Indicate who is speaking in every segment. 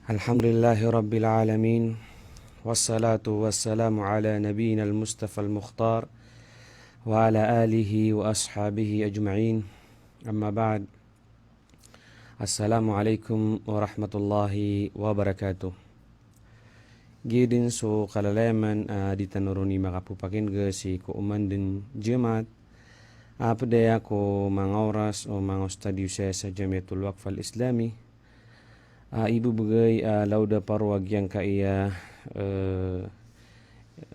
Speaker 1: Alhamdulillahi Rabbil Alamin. Wassalatu wassalamu ala nabiyina al-Mustafa al-Mukhtar wa ala alihi wa ashabihi ajma'in. Amma ba'd. Assalamualaikum warahmatullahi wabarakatuh. Gidin so kalaleman di tanuruni makapupakin ge si ko umandin jemaat apde ako mangoras o mangostadiu saya sa Jamiatul Waqf al-Islami. Ibu bagay lauda parwag yang kaya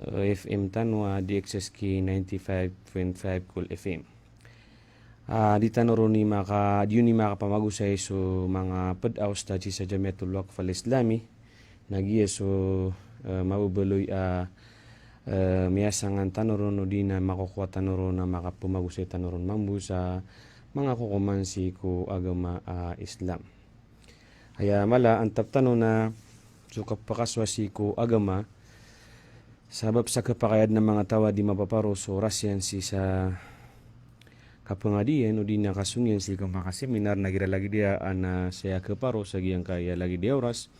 Speaker 1: FM tanwa di XSK 95.5 Cool FM. Di tanuruni maka diuni maka pamagusay so mga padaw study sa Jamiatul Waqf al-Islami nagiya so mabubuloy miyasangan tanurun o di na makukuha tanurun na makapumagusay tanurun mambu sa mga kukumansi ko agama Islam. Kaya mala antap tanong na sukap pakaswasi ko agama sabab sa kapakayad ng mga tawa di mapaparo so rasyan si sa kapangadian o di nakasungyan si kamakaseminar nagira lagi dia ana saya kaparo sa giyang kaya lagi dia oras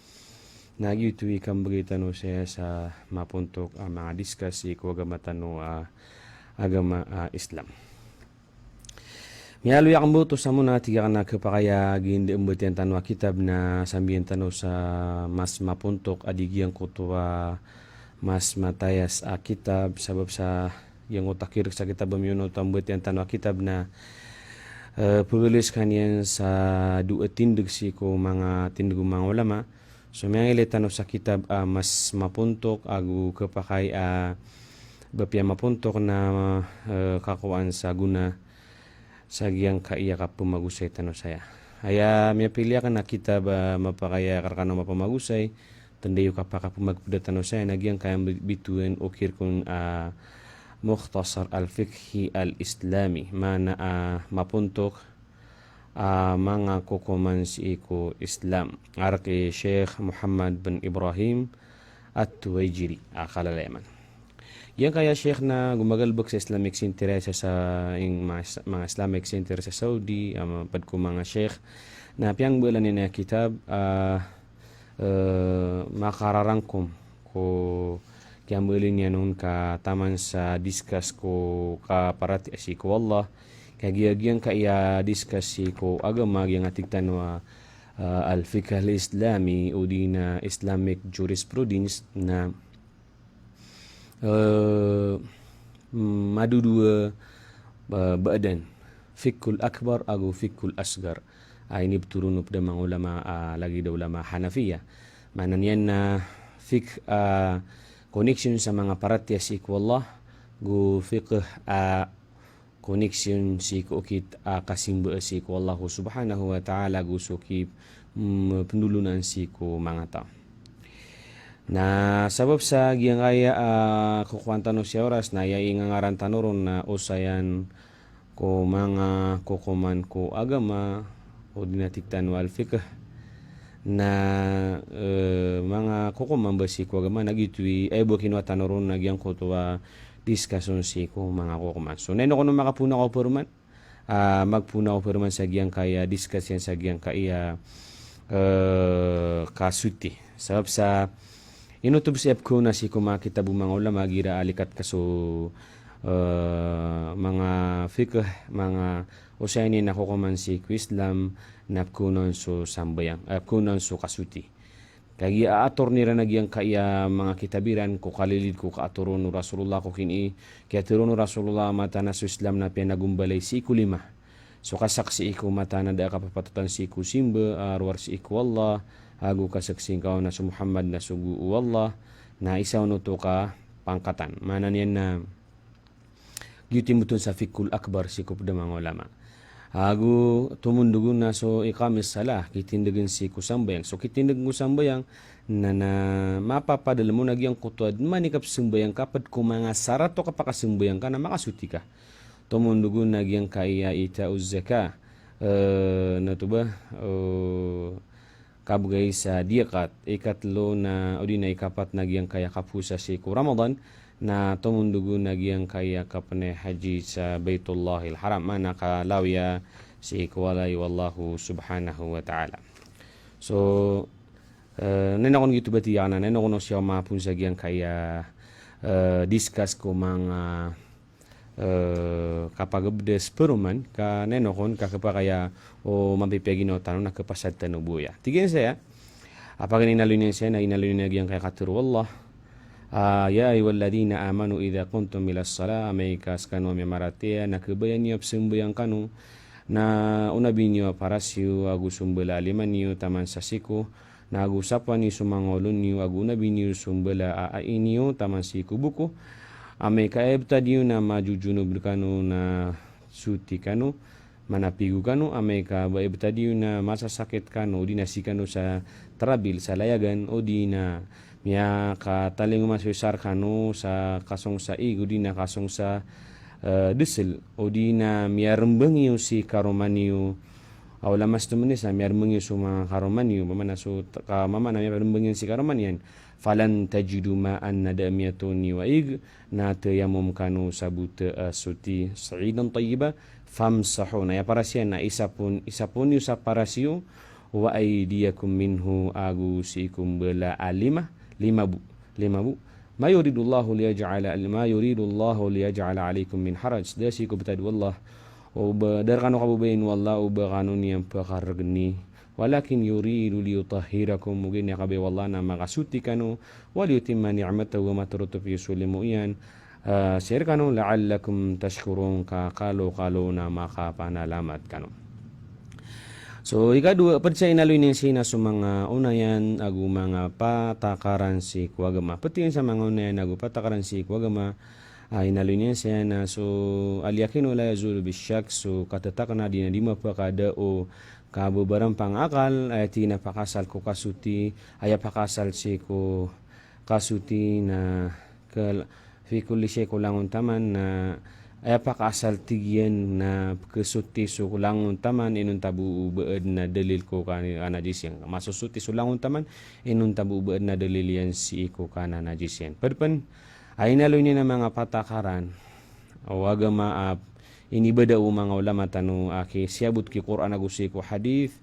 Speaker 1: nagyutui kang bagitano saya sa mapuntok mga diskusi ko agama tano agama Islam. Mialo yakang buto sa muna tiga na kapakaya gindi umbutian tanwa kitab na sambihan tano sa mas mapuntok adigiyang kutuwa mas matayas kitab sabab sa yang utakir sa kitab bamyuno tambutian tanwa kitab na pugulis kanyan sa dua tindig si ko mga tindig mga ulama. So may tano sa kitab mas mapuntok agu kapakay bapya mapuntok na kakuan sa guna sa giyang kaiya ka pumagusay tano saya. Haya may pilya ka na kita ba mapakaya karkano mapamagusay tandayo ka pa kapumagpuda tano saya nagyang kayang bituin ukir kung Mukhtasar al-Fiqhi al-Islami mana mapuntok mga kukuman si ko Islam arki Sheikh Muhammad bin Ibrahim at-Tuwaijiri kalaleman. Yan kaya Sheikh na gumagalbog sa Islamic Center sa mga Islamic Center sa Saudi, pad ko mga Sheikh na piyang bulan niya kitab makararangkom ko kiyang bulan niya nun ka taman sa discuss ko ka parati asi ko Allah kagiyagyan kaya discuss si ko agama yang atigtan wa al-fiqh al-islami o di na Islamic jurisprudence na madu dua badan fikul akbar agu fikul asgar ini berturun pada mga ulama lagi da ulama Hanafiya mana niyan na fik connection sa mga paratya si ko Allah gu fiqh connection si ko kit kasimba si ko Allah subhanahu wa ta'ala gu sukib pendulunan si ko mga tao. Na sabab sa giyang kaya kukuhan tanong siya oras na yaingangaran tanuron na usayan ko mga kukuman ko agama o dinatiktan wal fiqh na mga kukuman basi ko agama nagitui bukin wa tanuron na giyang kutuwa diskason si ko mga kukuman. So neno ko nung makapuna ko peruman magpuna ko peruman sa giyang kaya diskusyan sa giyang kaya kasuti sabab sa inutub si ko na si kumakita bu mga ulama gira alikat kaso mga fiqh mga usaini na kukuman si Islam na kunon so sambayang kunon so kasuti kagi ator nira nagyang kaya mga kitabiran ko kalilid ko kaaturon no Rasulullah ko kini kaya turon no Rasulullah mata na so Islam na pinagumbalay si kulima so kasaksi ko mata na da kapapatutan si ko simba arwar si ko Allah agu kasaksing kau na sa Muhammad na sugu Allah na isaw no to ka pangkatan mana niyan na yutimutun sa fikul akbar si kupda mga ulama agu tumundugun na so ikamis salah kitindagan si kusambayang so kitindag mo sambayang na mapapadala mo nagyang kutuad manikap sambayang kapad kung mga sarato kapakasambayang ka na makasuti ka tumundugun nagyang kaya ita uzzaka na to ba kabugay sa diakat ikatlo na o di na ikapat nagyang kaya kapusa si ko Ramadan na tumundugo nagyang kaya kapane haji sa Baitullahil Haram mana kalawya si ko walay wallahu subhanahu wa ta'ala. So nenokon gitu berarti ya na nenokon siya mapun sa gyang kaya discuss ko mga kapag des peruman ka nenokon ka kaya o mapipegino tanong na kapasad tanubuya tigin saya apag inalunin siya na inalunin na gyang kaya katuro Allah ya ayyuhalladhina amanu idza qumtum ilas salah amaikas kanu memaratia nakabayan niyo sembayang kanu na unabi niyo parasiu agu sumbala liman niyo taman sasiku na agu sapa ni sumangolun niyo agu unabi niyo sumbala niyo taman siku buku amaika ebta niyo na majujunub kanu na suti kanu manapigu kanu amaika ba ebta niyo na masasakit kanu di nasikanu sa terabil sa layagan o di na miya kataling maswisar kanu sa kasong sa igu di na kasong sa desel o di na miya rembeng si karomaniyo awala mas tumanis na miya rembeng su mga karomaniyo mamana so mama na miya rembeng si karomaniyan falan tajidu ma'an na damiyatuni wa ig na tayamum kanu sa buta suti sa'idan tayyiba famsahu na ya parasyan na isa pun yung sa parasyo wa aydiyakum minhu agusikum bala lima bu ma yuridullahu liyaj'ala alaikum min haraj dasi ko betad wallah o dar kanu kabubain wallahu ba kanun yang pakargni walakin yuridu liyutahhirakum mugin ya kabe wallah na makasuti kanu wal yutimma ni'matahu wa matrutu fi sulimu yan share kanu la'allakum tashkurun ka kalau na makapanalamat kanu. So, ikadua, percaya nalunin sina sa mga unayan agu mga patakaran si kuagama. Pati sa mga unayan agu patakaran si kuagama ay nalunin siya na so aliyakin wala yazulu bisyak so katatakan na dinadima pa kada o kabubarang pangakal ay tinapakasal ko kasuti ay pakasal si ko kasuti na fikuli siya ko langon taman na ay pakasal tigyan na kesuti so kulangon taman inun tabu beed na dalil ko kanajis yan masusuti so langon taman inun tabu beed na dalil yan si ko kanajis yan perpan ay naloy niya na mga patakaran o agama inibada o mga ulama tanu aki siyabot ki Quran agusi ko hadith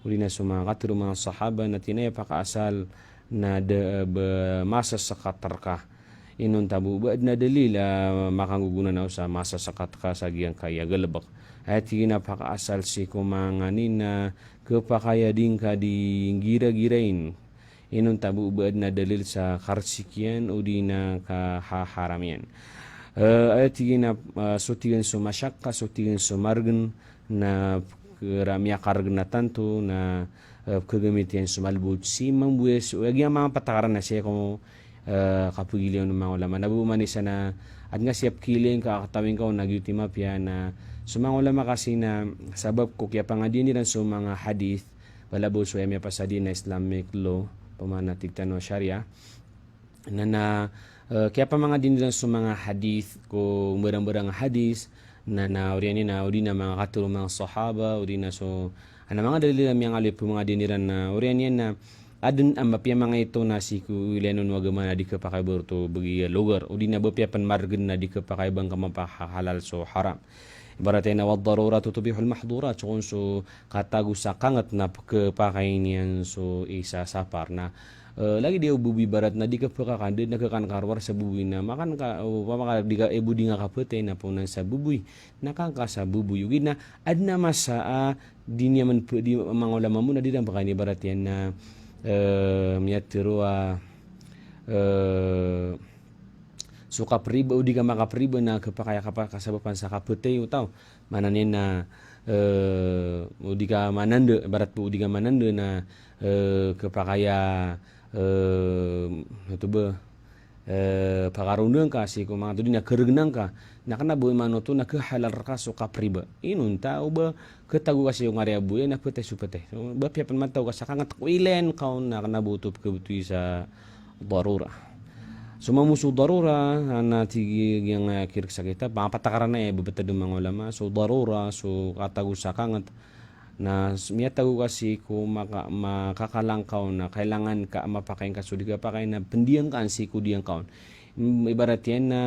Speaker 1: uli na mga katiro mga sahaba na tinaya pakasal na masa sa katarka inun tabu baad na dalil makanggugunan na sa masa sakat ka sa giyang kaya galabak at ginapakaasal si kumanganin na kapakaya din ka di gira-girain inun tabu baad na dalil sa karsikyan o di na kahaharam yan at sutigan sumasyakka sutigan sumargan na ramya kargan na tanto na kagamitin sumalbut si mambues o yung mga patakaran na siya kung kapugiliw ng mga ulama nabumanisa na at nga siyap kiling kakatawin ko nagyutima piya na sa mga ulama kasi na sabab ko kaya pa nga din nilang sa mga hadith wala po so yung pasadin na Islamic law pamanatig tano Sharia na kaya pa mga din nilang sa mga hadith ko barang-barang hadith na uriyan na uri na mga katulong mga sahaba uri na so ano mga dalil yung alip mga din nilang na uriyan yan na adun ang mapia mga ito na si kuilenon wagama na di ka pakaiborto bagi lugar o di na bapia panmargan na di ka pakaibang kamapahalal so haram ibaratay na wad darura tutubihul mahdurat so kung so katago sa kangat na kapakain niyan so isa sapar na lagi dia bubi barat na di ka pakakandid nagkakankarwar sa bubuy na makan ka o pamaka di ka ebudi nga kapatay na punan sa bubuy nakangka sa bubuy ugid na ad na masa di niya man di mga ulama mo na di na baka ni barat yan na miyatiruwa so kapriba o di ka makapriba na kapakaya kasabapan sa kaputay utaw mananin na o di ka manando barat po o di ka manando na kapakaya ito ba pakarundang ka si kung mga ito din na karugnang ka na kanabuhi mano to na kahalal ka so kapriba inun tao ba katago kasi yung area buya na putay supatay so ba piyapan mataw ka sa kangat kuilen ka na kanabutop kabutoy sa darura so mamuso darura na tigi yung kirik sa kita patakaran na babatad ng mga ulama so darura so katago sa kangat na miyatago kasi kung makakalangkaw na kailangan ka mapakain ka so di ka pakain na pendiyang ka si kudiyang kaon ibarat yan na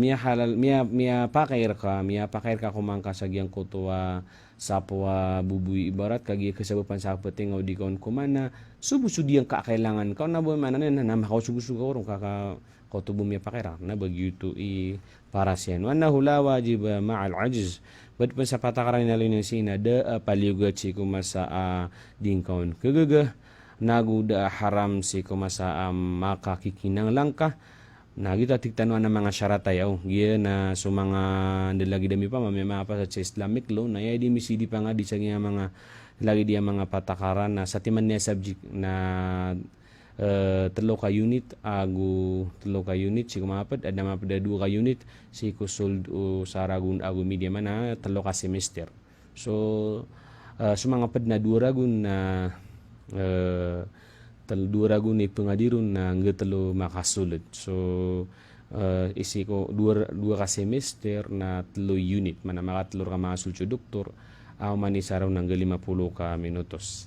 Speaker 1: miya pakair ka kumangka sa giyang kutuwa sapwa bubui ibarat kagi kesabapan sa patingaw di kaon kumana subusudi ang kakailangan kau na boy mana na makaw subusu ka orang kaka kau tubuh mi pakera na begitu i para sian wana hula wajib ma'al ajiz bad pa sa patakaran na linin sina da paliugat si kumasa din kaon kegegeh nagu da haram si kumasa maka kikinang langkah na kita tigtanong ng mga syarat tayo giya na so mga nilagi dami pa mamaya pa sa Islamic law na di misidi pa nga di sa mga lagi dia mga patakaran na sa timan niya subject na telo ka unit telo ka unit si kumapad ada mapada 2 ka unit si kusuld o saragun agu media mana telo ka semester so mga pad na 2 ragun na dua ragu ni pengadirun na ngetelo makasulit so isi ko dua ka semester na telo unit mana makatelur ka mga sulco doktor mani saraw ng 50 ka minutos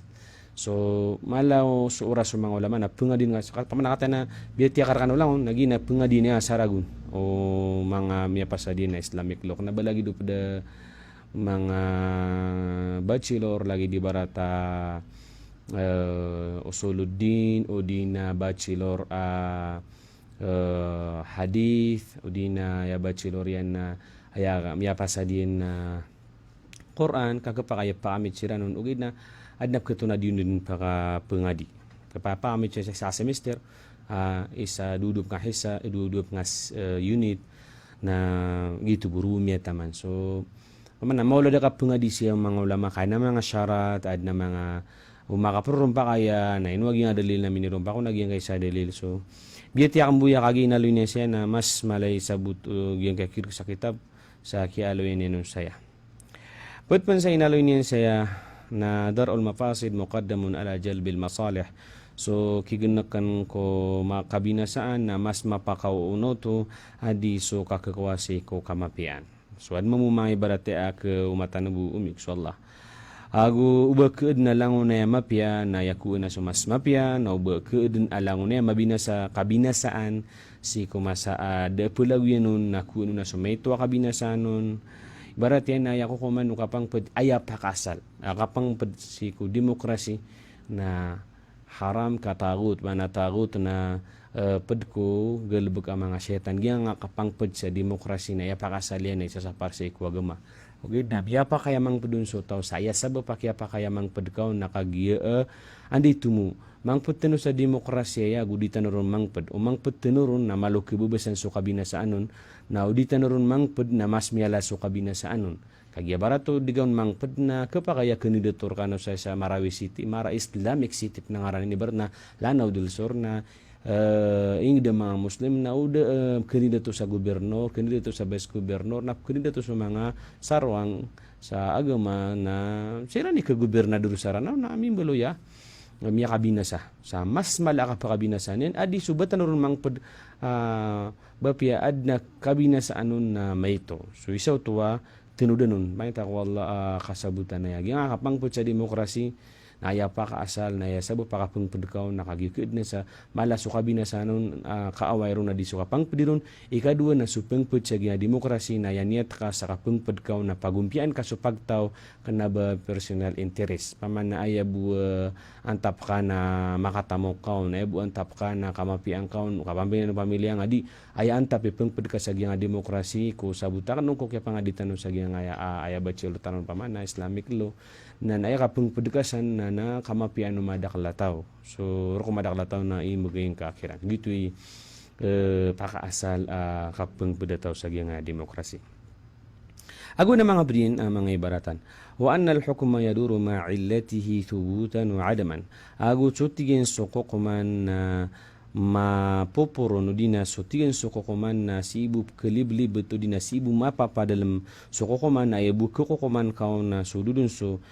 Speaker 1: so malaw so oras so mga ulama na pengadin nga pamanakata na biya akar kan ulang nagina pengadin nga saragun o mga miya pasadin na Islamic law na balagi do pada mga bachelor lagi di barata usuluddin o di na bachelor hadith o di na ya bachelor yan na haya miya pasadin na Quran kagapakaya pakamit sira nun ugid na adnap katuna din para pengadi kapakamit siya sa semester isa duduk nga hisa duduk nga unit na gitu guru miya taman so mana maula da ka pengadi siya mga ulama kay na mga syarat ad na mga umakapurun pa kaya na inuwag yung dalil na minirum pa kung nagyang kay sa dalil so biyati akong buya kagi nalunin siya na mas malay sabut yung kakir sa kitab sa kialoy niya saya but pan sa inalunin siya na darul mafasid muqaddamun ala jalbil masalih so kiganakan ko makabinasaan na mas mapakauno to adi so kakawasi ko kamapian so ad mamumay barate ak umatanubu umik so Allah agu uba keud na langon na mapya na yaku na sumas mapya na uba keud alangon na mabinasa kabinasaan si kumasa de pulawinun na kuno na sumayto kabinasaan nun ibarat yan na yaku kuman kapang aya pakasal kapang si ku demokrasi na haram katagut mana tagut na pedko gelbek ang mga setan gyang kapang sa demokrasi na ya pakasal yan sa parse ku agama okay na biya pa kaya mang pedunso tao saya sabab pa kaya mang pedkaw nakagiya andi tumu mang pedteno sa demokrasya ya guditan ron mang ped o mang pedteno ron na maluki bubesan so kabinasaan nun na uditan ron mang ped na mas miyala so kabinasaan nun kagya barato digaw mang ped na kapakaya kandidator kano sa Marawi City Mara Islamic City na ngaran ni Berna Lanao del Sur na ingda mga Muslim na uda kandidato sa gobernador, kandidato sa vice gobernador, na kandidato sa mga sarwang sa agama na sila ni ka-gobernador sa ranaw na amin baloya miya kabinasa sa mas malaka pa kabinasa nin adi subatan ron mang bapya ad na kabinasa anon na mayto so isaw tuwa tinudanon may takwala kasabutan na yagi nga kapang po sa demokrasi naya pa kaasal naya sabo pa kapang pedkaw nakagikid na sa mala so kabinasa nun kaaway ron na di so kapang pediron ikadua na supeng pud sa demokrasi na yaniyat ka sa kapang pedkaw na pagumpian ka so pagtaw kana ba personal interest paman na ayabu antap ka na makatamo kaon na ayabu antap ka na kamapiang kaon kapamilya ng pamilya nga di ay antap ipeng pud ka sa demokrasi ko sabutan nung ko kaya pangaditan sa aya bachelor tanon paman na Islamic law na naya kapang pudkasan na kamapian madaklataw so roko madaklataw na imugayng kakiran gitu pakaasal kapang pudataw sa demokrasi ago na mga brin mga ibaratan wa anna al-hukma yaduru ma'illatihi thubutan wa adaman ago tutigen sokokuman na mapoporo no dina so tigen sokokuman na sibu keliblib beto dina sibu mapapa dalam sokokuman na ibu kokokuman kaon na sududun so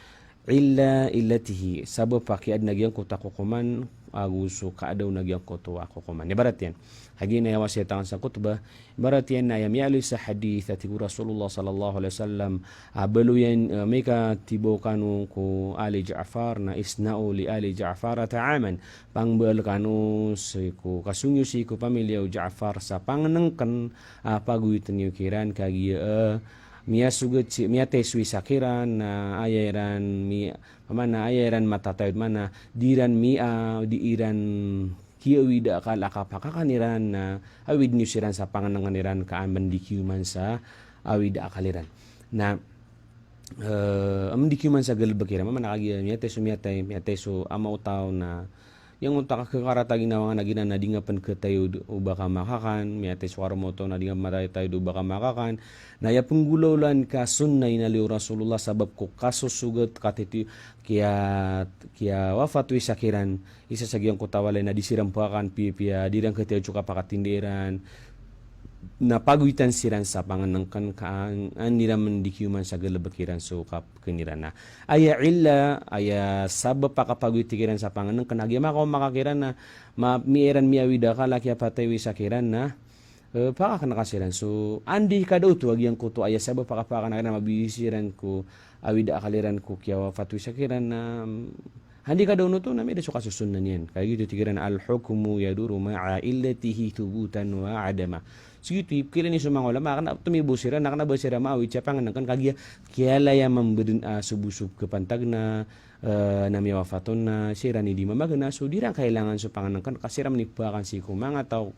Speaker 1: illa illatihi sabab pakiad nagyang kotakokuman aguso kaadaw nagyang koto akokuman ibarat yan hagi na yawas yatang sa kutbah ibarat yan na yamyali sa hadith at Rasulullah sallallahu alaihi wasallam abalu yan may ka tibo kanu ko Ali Ja'far na isnao li Ali Ja'far ta'aman pangbal kanu si ko kasungyo si ko pamilya Ja'far sa pangnangkan paguitan yung kiran kagi mia suget mia teswi sakiran na ayaran mi mana ayaran mata tayud mana diran mia di iran kiawi da kala kapakakaniran na awid nyusiran sa pangananganiran kaan bandikyuman sa awid akaliran na dikyuman sa galbakira mana kagi mia teso ama utaw na yang unta kakarata ginawa nga nagina na dinga pan katayo ubaka makakan miyate swara mo to na dinga matay tayo ubaka makakan na ya penggulaulan ka sunnay na liu Rasulullah sabab ko kasusugat katiti kia wafat wisakiran isa sa giyang kutawalay na disiram pakan pipia dirang katayo cuka pakatindiran na paguitan siran sa panganangkan kaan nila mandikyuman sa galabakiran sukap keniran na aya illa aya sabab pakapagutikiran sa panganangkan agya makaw makakiran na miiran miawida ka laki apatay wisakiran na pakakanakasiran so andi ka daw to agyang kuto aya sabab pakapakanakiran na mabisiran ko awida akaliran ko kya wafat wisakiran na handi ka daw no to na may deso kasusunan yan kaya gitu tikiran al-hukmu yaduru ma'a illatihi thubutan wa adama sigitu kira ni sumang ulama kan tumibusira na kana basira maawi capang kan kagia kiala ya membedun subusub kepantagna nami wafatun na sirani di mamagna so dirang kailangan supangan kan kasiram ni pakan si kumang atau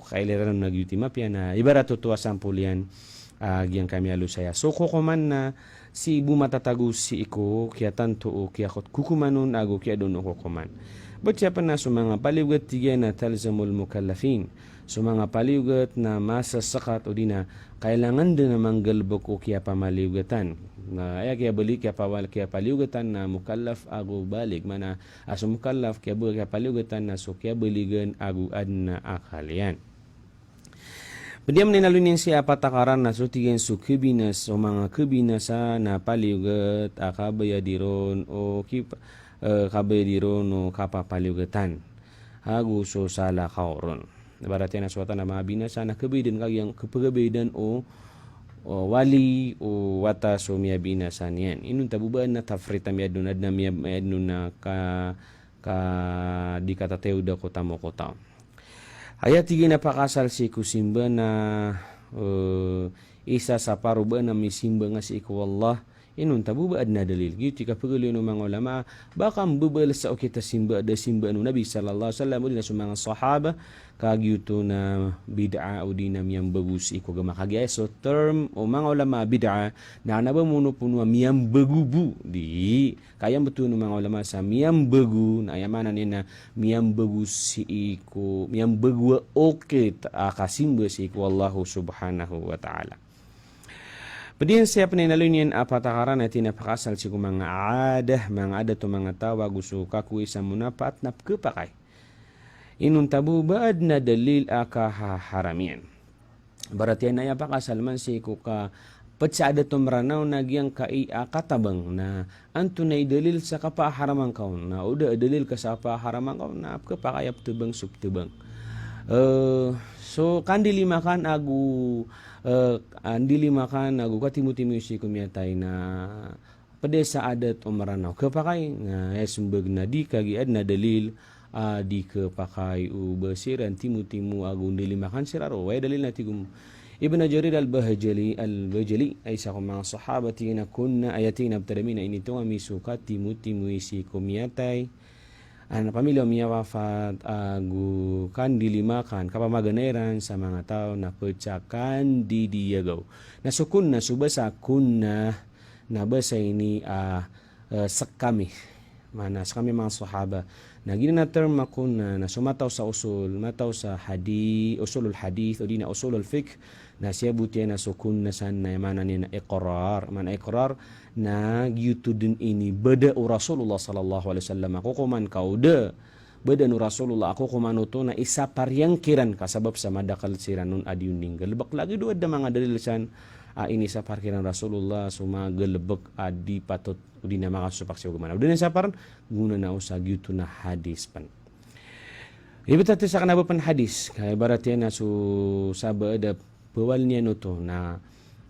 Speaker 1: kailangan nagyuti mapya na ibarat tuwa sampulian yang kami alu saya so kokoman na si ibu matatagu si iko kia tanto kia kot kukumanun ago kia dono kokoman baca na sumanga paliugat tiga na talzamul mukallafin sumanga paliugat na masa sakat o dina kailangan din na manggalbok o kia pamaliugatan na aya kia balik kia pawal kia paliugatan na mukallaf ago balik mana aso mukallaf kia balik kia paliugatan na so kia baligan ago adna akalian. Pediam ninalunin siya patakaran na so tigen so kebinas o mga kebinasa na paliugat akabaya diron o kabaya diron o kapapaliugatan hago so sala kauron. Ibaratnya na suwata na mga binasa na kabidan kagyang kapagabidan o wali o wata so miya binasa niyan. Inun tabubaan na tafrita miya dun adna miya dun na di katateo da kota mo kota. Ayat tiga na pakasal si kusimba na isa sa paruba na misimba nga si iku Allah inun tabuba adna dalil gitu ka pagulino mga ulama baka mbubal sa kita simba ada simba anu Nabi sallallahu alaihi wasallam din sa mga sahaba kagyuto na bid'a o dinam yang bagus iko gama kagya so term o mga ulama bid'a na nabamuno puno miyam bagubu di kaya betul no mga ulama sa miyam bagu na ayamana ni na miyam bagus si iko miyam bagu okay kasimba si iko Allah subhanahu wa ta'ala. Pedihan siya paninalunian apatakaran na tinapakasal siya mga adat o mga tawa gusto kakuwi sa munapa at napkapakay. Inun tabubaad na dalil akahaharamian. Baratian na yapakasal man siya ka patsa adat o maranaw na giyang katabang na antunay dalil sa kapaharaman kaw na uda dalil ka sa kapaharaman kaw na apkapakayap tubang subtubang. So kandili makan agu andili makan agu katimu-timu si kumiyatay na padesa adat o maranaw kapakay nga esmbeg na di kagi adna dalil di kapakay u basiran timu-timu agu andili makan siraro way dalil na tigum Ibn Jarir al-Bajali ay sa mga sahabati na kunna ayatin abtalamin na inito nga misukat timu-timu si kumiyatay anak pamilya miya wafat agu kan dilimakan kapamaganeran sa mga tao na pecahkan di diyagaw. Nasukun na subasa kunna na basa ini sakami. Mana sakami mga sahaba. Na gina na term makuna na sumataw sa usul, mataw sa usulul hadith o di na usulul fiqh na siya buti na sukun na san na mana ni na iqrar, mana iqrar na gitu din ini beda Rasulullah sallallahu alaihi wasallam ako kuman kauda beda nu Rasulullah ako kuman uto na isa paryangkiran kasabab sa madakal siranun adiun ninggal lebak lagi dua ada mga dalil san ini sa parkiran Rasulullah suma gelebek adi patut udi na makasupak siya gumana udah sa paran guna na usa gitu na hadis pan ibetati sa kanaba pan hadis kay baratya na su saba ada bawalnya nuto na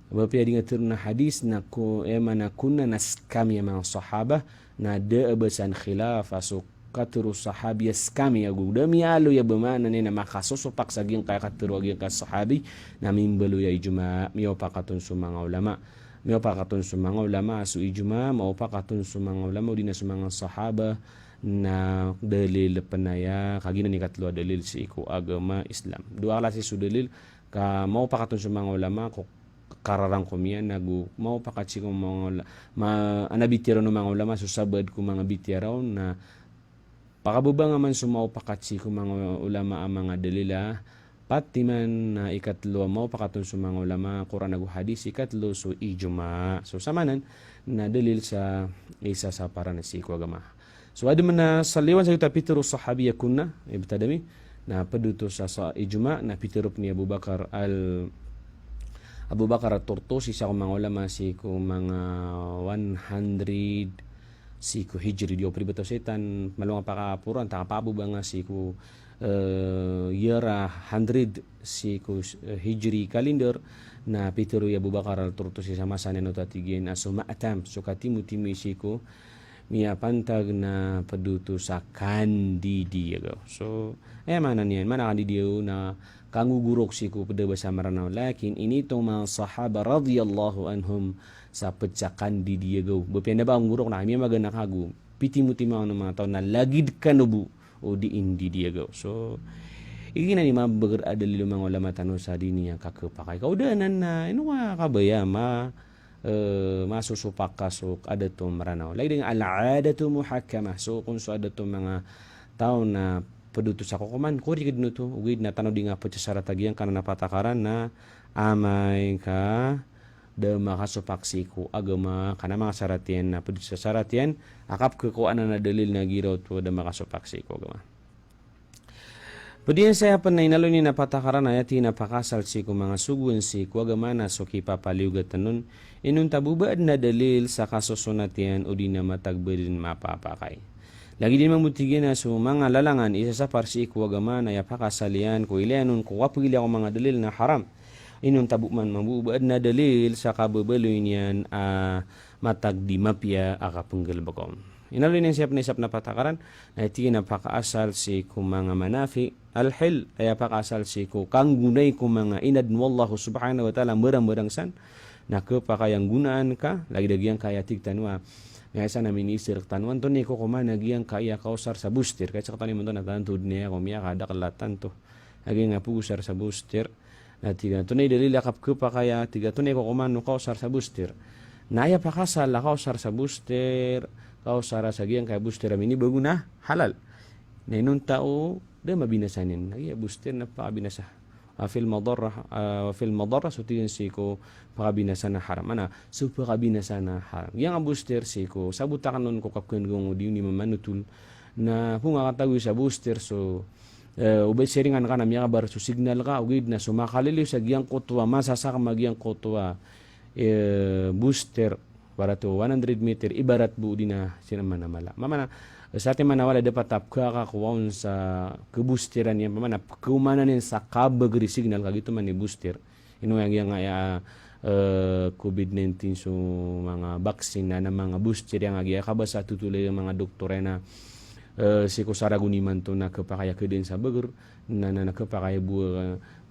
Speaker 1: bapia dingatir na hadis na ko emana kunna nas kami mga sahaba na de besan khilaf asuk katuru sahabi skami agu demi alu ya bemana nena makasosopak saging kaya katuru aging ka sahabi na mimbelu ya ijma mio pakatun sumanga ulama mio pakatun sumanga ulama su ijma mau pakatun sumanga ulama udina sumanga sahaba na dalil penaya kagina ni katlu dalil si iku agama Islam dua alasi su dalil ka mau pakatun sumanga ulama ko kararang kumia nagu mau pakatsi ko mga anabitiro no mga ulama susabad ko mga bitiraw na pakabubang man sumau pakatsi ko mga ulama ang mga dalila pati man na ikatlo mau pakatun sa mga ulama Quran nagu hadis ikatlo so ijma so samanan na dalil sa isa sa para na siku agama so ada man saliwan sa pitero sahabiya kunna ibtadami na paduto sa ijma na pitero ni Abu Bakar at-Turtusi sa mga ulama siku mga 100 siku hijri dio pribato setan malunga pakapuran takapabu banga siku yara 100 siku hijri kalender na pitero ya Abu Bakar al-Turtusi sama sana no tatigin aso ma'atam so katimu-timu siku mia pantag na paduto sa kandidi so mana niyan mana kandidiyo na kangugurok siku pada bahasa maranaw lakin ini itong mga sahaba radhiyallahu anhum sa pecahkan di dia go bependa ba ang gurok na kami magana kagu piti-muti mga mga tao na lagid kanubu o di indi dia go so igina ni mabagar adali mga ulama tanong sa dini yang kakapakay kaudanan na ino nga kabaya masusupak kasuk ada to maranaw lagi dengan al-adatu muhakkama so kung so ada to mga tao na paduto sa kukuman ko di kadino ugid na tanaw di nga pecasara tagiyan kana napatakaran na amay ka da makasupaksiku agama kana mga saratian na paduto sa saratian akap kukuan na dalil na giraw to da makasupaksiku agama padiyan saya panay nalo ni napatakaran ayati napakasal siku mga sugun siku agama na so kipapaliugat tanun inun tabubad na dalil sa kasusunatian o di na matagbadin mapapakay lagi din mamutigin na so mga lalangan isa sa parsi ko agama na yapakasalian ko ilanun ko wapili ako mga dalil na haram inun tabuman mabubaad na dalil sa kababaloy niyan matag di mapya akapunggal bakom inaloy ng siyap na patakaran na iti napakaasal si ko mga manafi alhil ay pakasal si ko kang gunay ko mga inadnu wallahu subhanahu wa ta'ala murang-murang san na kapakayang gunaan ka lagi dagyang kaya tigtanwa nga isa na minister tanuan to ni ko kumana giyang kaya kausar sa booster kahit sa katanin mo to nagtantod niya kumiya kada kalatan to agi nga pusar sa booster na tiga to na dalila kapko pa kaya tiga to ni ko kumano kausar sa booster naya pa kasal kausar sa booster kausar sa giyang kaya booster amini bago na halal na inun tao da mabinasanin nagaya booster na pa binasa fil madarra so tingin siko pakabinasa na haram ana so pakabinasa na haram yang booster siko sabutakan nun ko kapken gong di ni mamanutul na kung akatawi sa booster so ubay seringan ka na miya kabar so signal ka ugid na so makaliliw sa giyang kotwa masasaka magyang kotwa booster para to 100 meter ibarat bu di na sinamana mala mamana sa ating manawala dapat kapkakuwaon sa kebusteran yan pamana kumanan yan sa kabagri signal kagito man ni booster ino yang COVID-19 so mga vaccine na mga booster yang agya kabasa tutulay ng mga doktor na si kusaraguni man to na kapakaya kedin sa bager na nakapakaya bu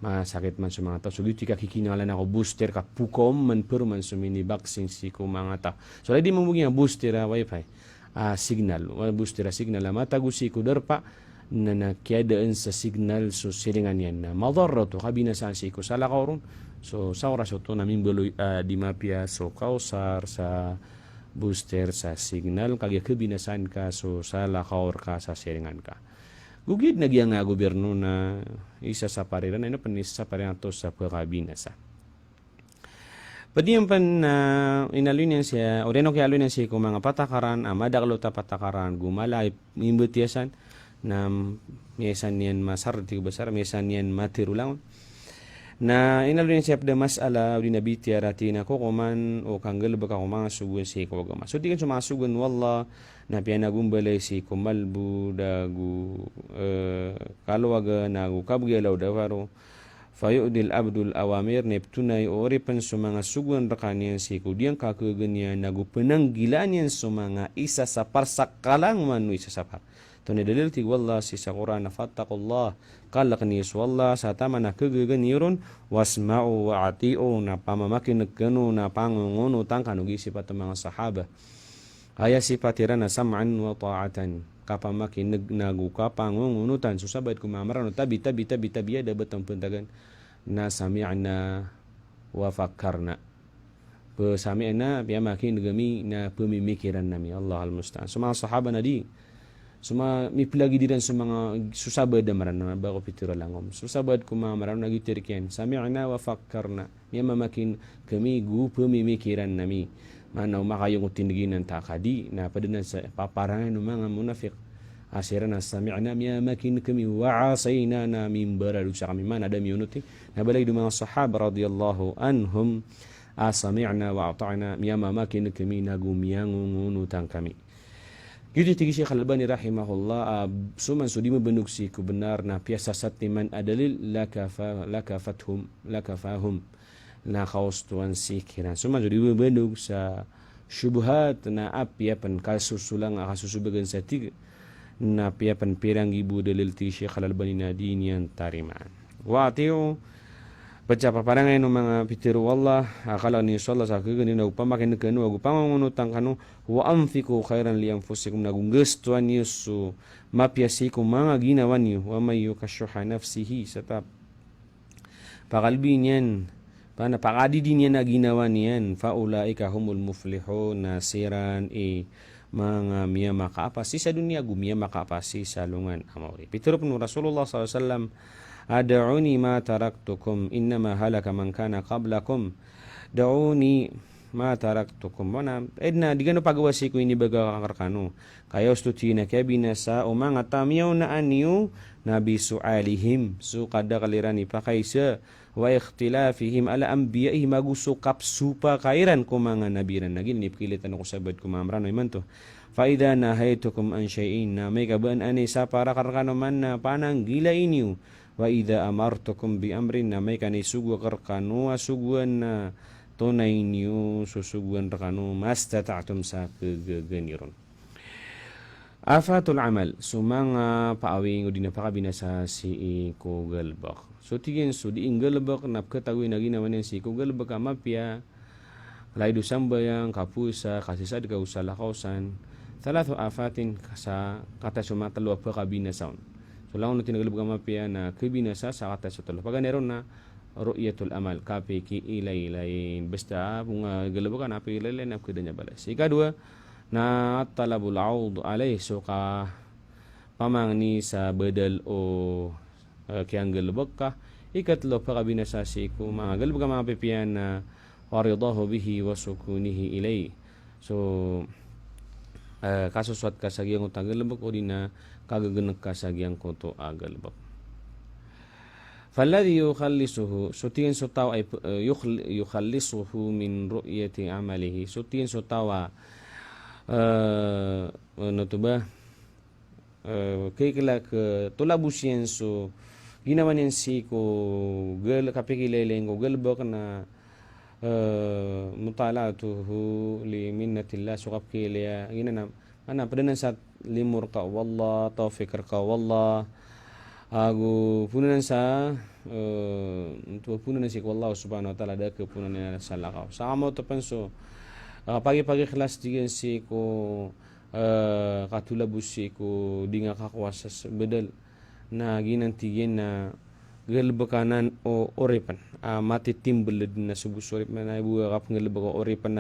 Speaker 1: masakit man sa mga tao so dito kakikinalan ako booster kapukom man pero man sa mini vaccine si ko mga tao so lagi mo muging booster wifi signal booster signal matagusi ko darpa na nakiadaan sa signal so silingan yan na madarra to kabinasaan si ko sa lakaw so sa oras to namin beloy di mapya so kausar sa booster sa signal kagya kabinasaan ka so sa lakaw ka sa silingan ka gugid nagyang nga gobyerno na isa sa pariran ano panis sa pariran to sa pagkabinasa padiyan pan inaloy niya siya o rin okay aloy niya siya kung mga patakaran madaklo ta patakaran gumalay imbutiyasan na miyasan niyan masarti basar miyasan niyan matirulang na inaloy niya siya pada masala o dinabitya rati na kukuman o kanggal baka kumanga sugun siya kawagama so di kan sumasugun wala na piyanagumbalay si kumalbu dagu kalwaga nagu kabgelaw dawaro fayudil abdul awamir neptunai oripan sumanga suguan rekanian siku diang kakegenia nagu penanggilanyan sumanga isa sapar sakalang manu isa sapar tone dalil ti wallah si Quran fattaqullah qalaqni wallah satama na kegegenirun wasma'u wa ati'u na pamamakin negenu na pangungono tangkanu gi sifat mga sahabah aya sipatirana sam'an wa ta'atan kapamakin nagu kapangungunutan susabait kumamaran tabi ada betam pentagan na sami'na wa fakkarna sami'na biya makin gami na pemimikiran nami Allah al-musta'an semua sahabat nadi semua mipilagi diran semua susabad damaran na bago pitira langom susabad kumamaran nagi tirkian sami'na wa fakkarna biya makin kami gu pemimikiran nami mana makayong tindiginan takadi na padanan sa paparangan ng mga munafik asirana sami'na miya makin kami wa'asayna na mimbaradu sa kami man ada miyunuti na balay ng mga sahaba radiyallahu anhum sami'na wa ata'na miya makin kami nagumiyangungunutan kami gitu tigi Syekh Al-Albani rahimahullah suman sudi mabenduk si kubenar na piasa satiman adalil lakafahum na kaustuan sikiran suman sudi mabenduk sa syubhat na apiapan kasusulang akasusubagan sa tiga na piapan pirang ibu dalil ti Syekh Al-Albani na dinian tariman wa atiu baca paparangan ng mga pitiru wallah akala ni sallallahu sa kagani na upamakin kanu agu pangungunutan kanu wa anfiqu khairan li anfusikum nagunggestuan yusu mapiasikum mga ginawa niyo wa may yukashuha nafsihi satap pakalbinyan pana pakadi din yan na ginawa niyan faulaika humul muflihun nasiran mga miya makapasi sa dunia gumiya makapasi sa lungan amawri pituro pun Rasulullah SAW ad'uni ma taraktukum innama halaka man kana qablakum da'uni ma taraktukum mana edna digano pagawasi ko ini baga karkano kayo stutina kaya binasa o mga tamiyaw na anyo nabi su'alihim su kada kalirani pa kaysa wa ikhtilafihim ala anbiya'i magusukap supa kairan ko mga nabiran nagin nipkilitan ko sabad ko mamrano iman to fa idha nahaytukum an shay'in na may kabaan ani sa para karkano man na panang gila inyo wa idha amartukum bi amrin na may kanisugo karkano asuguan na tunay niyo susuguan rakano mastata'tum sa kagaganiron afatul amal sumanga paawing o dinapakabina sa si Kugalbak so tigin so di Galbak napkatawin na ginawa niya si Kugalbak amapya laydo sambayang kapusa kasisad ka usala kausan thalathu afatin sa kata sumatalo pa kabina sound so lang no tinagalbak amapya na kabinasa sa kata sutalo paganeron na ru'yatul amal kape ki ilay-ilayin basta kung galabakan api ilay-ilayin apkida niya balas ikadua na talabul aud alay so ka pamangni sa badal o kiyang galabag ka ikatlo pakabinasasi ko mga galabag mga pipiyan na waridahu bihi wa sukunihi ilay so kasuswat ka sa giyang utang galabag o di na kagaganag ka sa giyang kuto galabag فالذي يخلصه سوتين سوتاو أي يخلصه من رؤية عمله سوتين سوتاوا نتبه كيكلا تلابوسين سو ginawa niyan si ko gel kapikileleng ko gel bakna mutalatuhu li minnatillah sukap kilya ginana ana padanan sa limur ka wallah tawfikar ka wallah aku punan sa punan si Allah subhanahu wa ta'ala da ke punan sa lakaw sa amo to penso pagi-pagi kelas digen si ko katulabus si ko dinga kakuasa bedel na ginantigen na gelbekanan o oripan mati timbeled na subusorip na ibu kap ngelbek oripan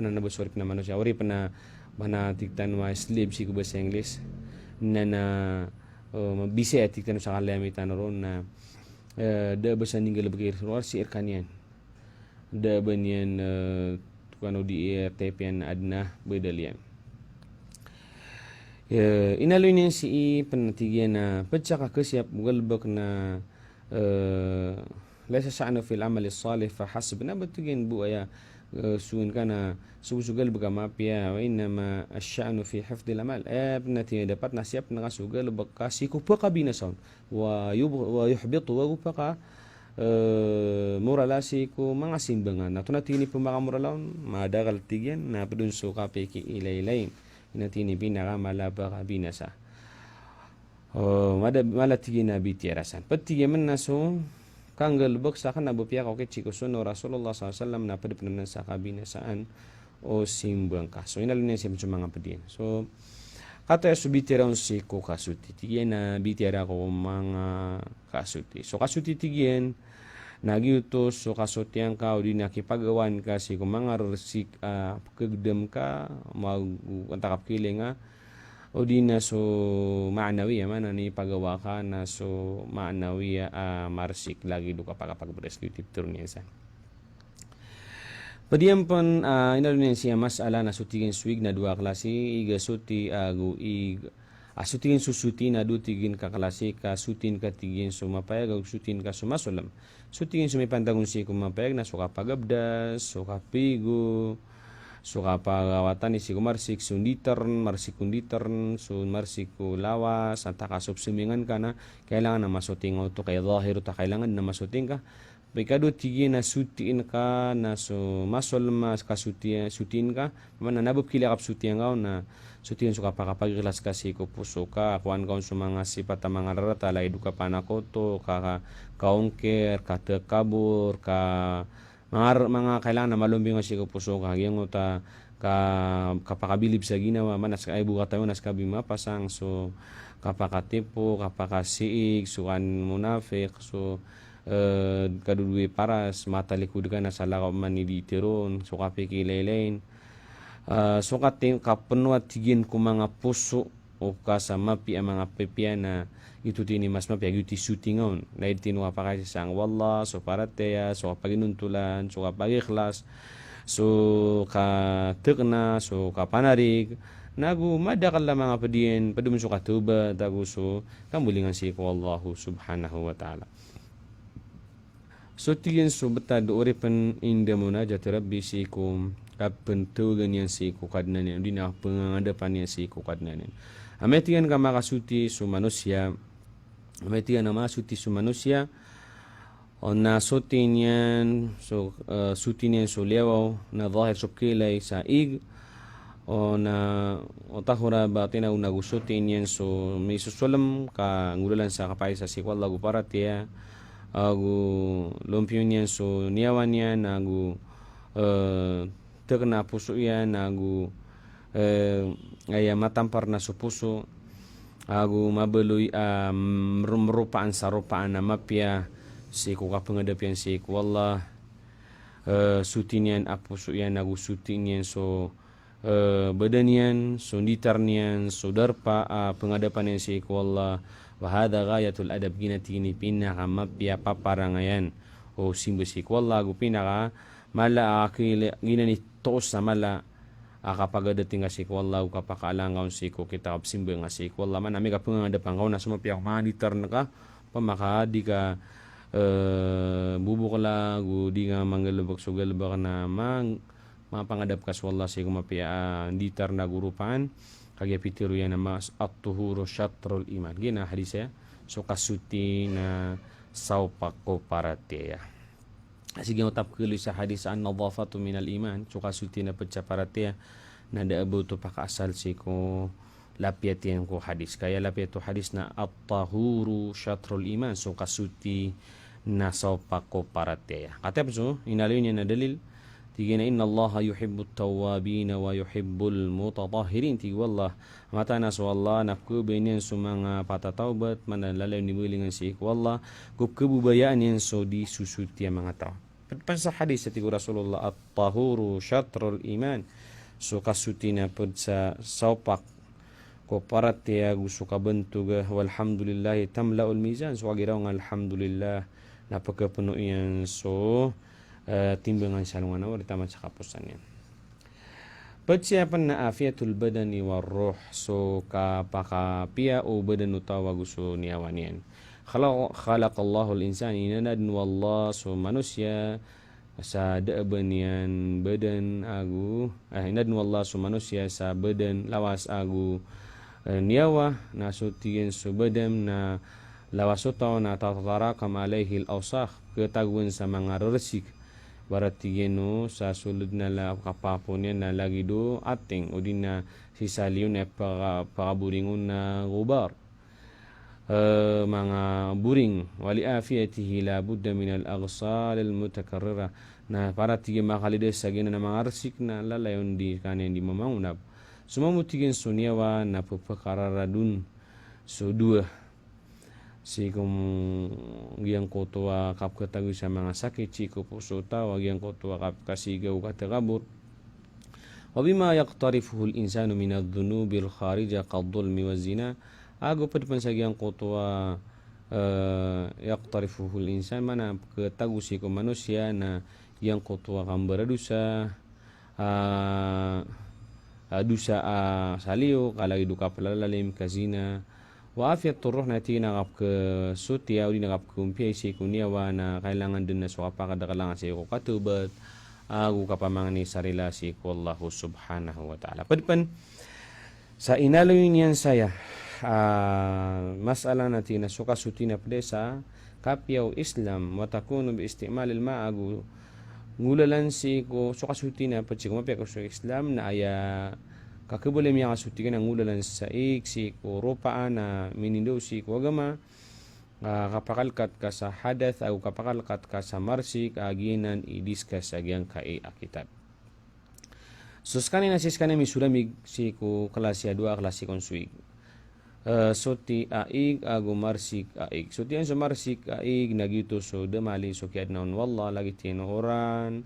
Speaker 1: na nabusorip na manusia oripan na bana tiktan wa slave si ko bahasa English na bisa etik tan sa kalamitan ron na da basa ninggal bagir luar si irkanian da banyan tukano di RTPN adna bedalian inalo niyan si penatigian na pecaka kesiap galbak na laysa sha'nu fil amali salih fa hasb na batugin bu aya suun kana susugal baga mapia wa inma asya'nu fi hifdil amal abnati dapat nasiap na sugal baka siku pa kabinason wa yuhbitu wa paka moralasi ko mga simbangan na tunatini po mga moralon madagal tigyan na padun so kapeki ilay-ilay inatini pinaka malaba ka binasa malatigi na bitirasan patigyan man na so kanggal baksa kan nabupiya ko kay chiko so no Rasulullah SAW na padipnan sa kabinasaan o simbang ka so inalin niya sa mga padiyan so kata ya subitira si ko kasuti tigyan na bitira ko mga kasuti so kasuti tigyan nagiutos so kasutian ka o di nakipagawan ka si kung mga resik kagdam ka magkantakap kiling o di na so maanawiya man ni pagawa ka na so maanawiya marsik lagi do kapag rescutive tour niya sa padiyan pon inalo niya siya mas ala na sutigin swig na dua klase iga suti sutigin susuti na do tigin ka klase ka sutin ka tigin so mapayag o sutin ka sumasolam sutigin so may pandagon si kumapayag na so kapagabdas so kapigo so kapagawatan ni si kumarsik marsik kunditern so marsik ko lawas at takasubsumingan ka na kailangan na masuting o to kay zahiro ta kailangan na masuting ka Pagkado tigi na sutiin ka na so masol mas sutin ka man nabop kila kap sutian ka na sutin so kapagkilas kasi ko puso ka kuan ka so mga sipat mga rarata lay duka panakoto ka kaungker ka kabur ka mga kailangan na malumbing si ko puso ka gyang ta kapakabilib sa ginawa manas ay buka tayo nas kabima pasang so kapakatipo kapakasiig sukan munafik so kadudui paras mata likod ka na sa lakaw man ni ditiron so kapikilailain so kapenuat tigin ko mga puso o kasamapi ang mga pepia na ito tini mas mapi aguti shootingon dahil tinuwa pa kasi sang wallah so parateya so kapaginuntulan so kapagikhlas so katekna so kapanarig nagu madakal la mga padiyan padum so katuba tagu so kambulingan si ko Allah subhanahu wa ta'ala so tigin so betad uripan inda munajat rabbi sikum kapentugan yang siku kadnan yang dina pengadapan yang siku kadnan ametian ka makasuti su manusia ametian na masuti su manusia na sutinian so sutinian so lewaw na zahir so kilay sa ig o na otahura batina una gusutin yan so may susulam ka ngulalan sa kapay sa sikwal lagu paratia agu lumpion yan so niyawan yan agu tekna puso yan agu ay matampar na sa puso agu mabeloy merupaan sa rupaan na mapya si kukapangadap yan si kwallah sutin yan apuso yan agu sutin yan so badan yan so ditar yan so darpa pengadapan yan si kwallah wahada gayatul adab ginatini pinaka mapya paparangayan o simbasik wallah gu pinaka mala akil ginani tos sa mala akapagadating asik wallah kapakalangaw siko kita simbang asik wallah man ami ka pengadapan kaw na sumapya manitar naka pamakadi ka bubukla gu di nga mangalubak sugalbak na mapangadap kas wallah siko mapya ditar na gurupan kagya pitiru yan na mas at-tuhuru syatrul iman gina hadisnya so kasuti na saupako parateya sige utap kuli sa hadis an nadhafatu minal iman so kasuti na pecah parateya na daabu to pakaasal si ko lapiat yan ko hadis kaya lapiat to hadis na at-tahuru syatrul iman so kasuti na saupako parateya katap so inalin yan na dalil tigina inna Allah yuhibbut tawwabin wa yuhibbul mutatahhirin ti wallah mata nas wallah nafku binin sumanga patataubat manalalaw ni mulingan si wallah kub kebubayaan yan so di susuti mga tao pan sa hadis ti Rasulullah at-tahuru syatrul iman so kasutina pud sa saupak ko parat ya gusto ka bentuga walhamdulillah tamlaul mizan so agiraw nga alhamdulillah napakapuno yan so timbangan salungan awal tamat sa kapusan yan. Persiapan na afiatul badani war ruh so kapakapia o badan utawa gusto niyawan yan. Khalaqallahu al-insan inanad wallah so manusia sa daaban yan badan agu inad wallah so manusia sa badan lawas agu niyawa na so tiyan so badan na lawasuto na tatarakam alaihi al-awsakh ketaguan sa mga resik berarti geno sa sulod na kapapon yan na lagi do ating o din na sisaliw na pakaburingon na gubar mga buring wali afiyatihi la budda min al-aghsal al-mutakarrira na para tige makalides sa gina na mga resik na lalayon di kanin di mamangunab sumamutigen sunyawa na pupakararadun so dua si kum giyang kotoa kap katagu sa mga sakit si ko puso tawa giyang kotoa kap kasigaw katakabur wa bima yaqtarifuhu al-insanu min adh-dhunubi al-kharija qad-dhulmi wa zina ago padpan sa giyang kotoa yaqtarifuhu al-insan mana katagu si ko manusia na giyang kotoa kambara dosa dosa saliyo kalagi duka palalalim kazina Waafiyat turuh na tinakap ke sutia o dinakap ke umpiay si kunia na kailangan din na suka kadakalangan sa iyo katubat agu kapamangan ni sarila si ko Allah subhanahu wa ta'ala. Padpan sa inaloy niyan saya masala na tina suka sutina pade sa kapyaw Islam watakunu bi istimal ilma agu ngulalan si ko suka sutina pad si kumapya ko sa Islam na aya kakibole miya kasutikan ang ulalan sa si ko ropaan na minindo si ko agama kapakalkat ka sa hadath o kapakalkat ka sa marsik aginan i-discuss agyang kai akitab. So kanina misulamig si ko klasya 2 klase konsuig. Soti aig ago marsik aig. Soti ang sa marsik aig nagito so damali so kiad naon wallah lagi tinoran